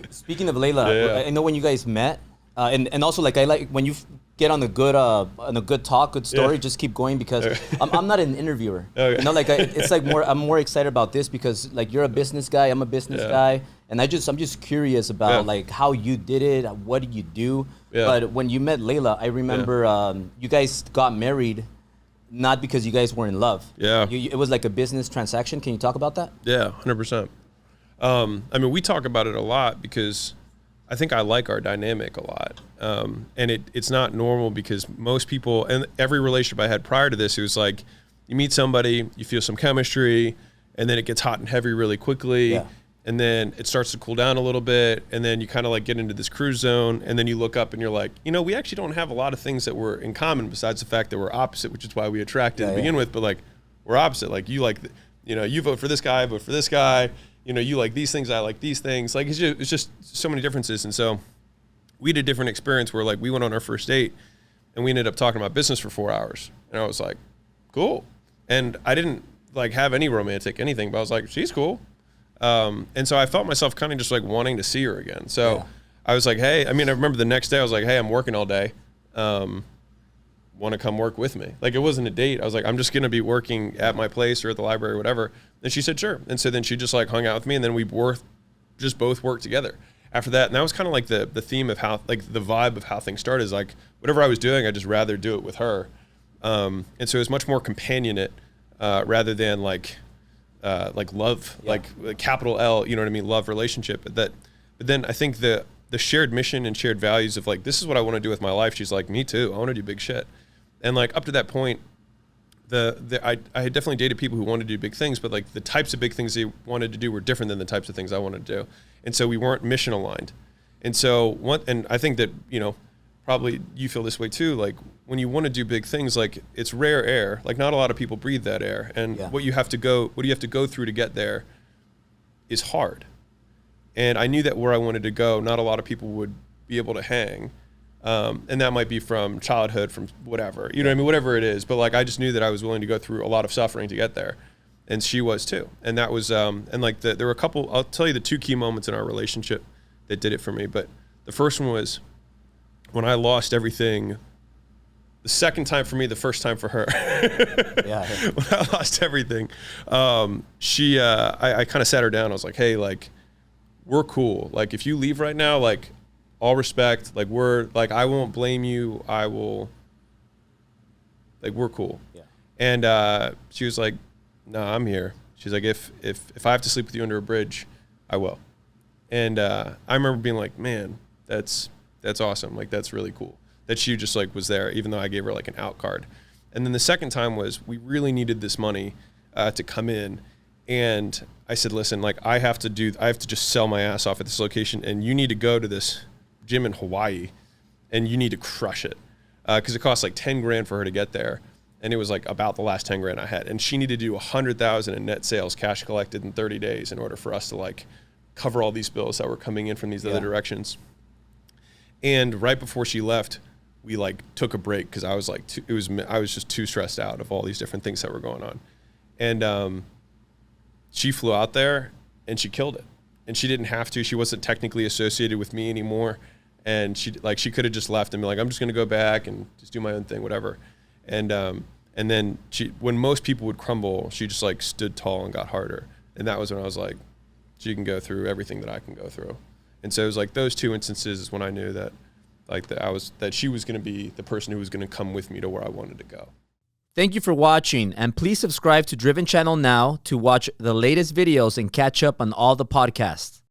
Speaking of Leila, I know when you guys met, and also like I like when you get on a good talk, good story, just keep going because I'm not an interviewer. Okay. You know, like it's like I'm more excited about this because like you're a business guy, I'm a business guy, and I'm just curious about like how you did it, what did you do? But when you met Leila, I remember you guys got married. Not because you guys were in love. It was like a business transaction. Can you talk about that? Yeah, 100%. I mean, we talk about it a lot because I think I like our dynamic a lot. And it's not normal because most people, and every relationship I had prior to this, it was like you meet somebody, you feel some chemistry, and then it gets hot and heavy really quickly. And then it starts to cool down a little bit, and then you kind of like get into this cruise zone, and then you look up and you're like, you know, we actually don't have a lot of things that we're in common besides the fact that we're opposite, which is why we attracted to begin with. But like, we're opposite. Like you like, you know, you vote for this guy, I vote for this guy. You know, you like these things, I like these things. Like it's just so many differences. And so we had a different experience where like we went on our first date, and we ended up talking about business for 4 hours, and I was like, cool. And I didn't like have any romantic anything, but I was like, she's cool. And so I felt myself kind of just like wanting to see her again. So I was like, hey, I mean, I remember the next day I was like, hey, I'm working all day. Want to come work with me? Like it wasn't a date. I was like, I'm just going to be working at my place or at the library or whatever. And she said, sure. And so then she just like hung out with me, and then we just both worked together after that. And that was kind of like the theme of how, like the vibe of how things started is like, whatever I was doing, I'd just rather do it with her. And so it was much more companionate, rather than like love, like capital L, you know what I mean? Love relationship. But then I think the shared mission and shared values of like, this is what I want to do with my life. She's like, me too. I want to do big shit. And like up to that point, I had definitely dated people who wanted to do big things, but like the types of big things they wanted to do were different than the types of things I wanted to do. And so we weren't mission aligned. And so and I think that, you know, probably you feel this way too. Like when you want to do big things, like it's rare air. Like not a lot of people breathe that air. And what you have to go through to get there is hard. And I knew that where I wanted to go, not a lot of people would be able to hang. And that might be from childhood, from whatever, you know what I mean? Whatever it is. But like, I just knew that I was willing to go through a lot of suffering to get there. And she was too. And that was, and like there were a couple, I'll tell you the two key moments in our relationship that did it for me. But the first one was when I lost everything, the second time for me, the first time for her. When I lost everything, I kind of sat her down. I was like, hey, like, we're cool. Like, if you leave right now, like, all respect, like, I won't blame you. I will, like, we're cool. And she was like, no, I'm here. She's like, if I have to sleep with you under a bridge, I will. And I remember being like, man, that's awesome. Like, that's really cool that she just like was there, even though I gave her like an out card. And then the second time was we really needed this money to come in. And I said, listen, like I have to just sell my ass off at this location, and you need to go to this gym in Hawaii and you need to crush it. Cause it cost like 10 grand for her to get there. And it was like about the last 10 grand I had. And she needed to do 100,000 in net sales, cash collected in 30 days in order for us to like cover all these bills that were coming in from these other directions. And right before she left, we like took a break because I was like, I was just too stressed out of all these different things that were going on. And she flew out there and she killed it. And she didn't have to. She wasn't technically associated with me anymore. And she could have just left and be like, I'm just going to go back and just do my own thing, whatever. And then when most people would crumble, she just like stood tall and got harder. And that was when I was like, she can go through everything that I can go through. And so it was like those two instances is when I knew that like that she was going to be the person who was going to come with me to where I wanted to go. Thank you for watching, and please subscribe to Driven Channel now to watch the latest videos and catch up on all the podcasts.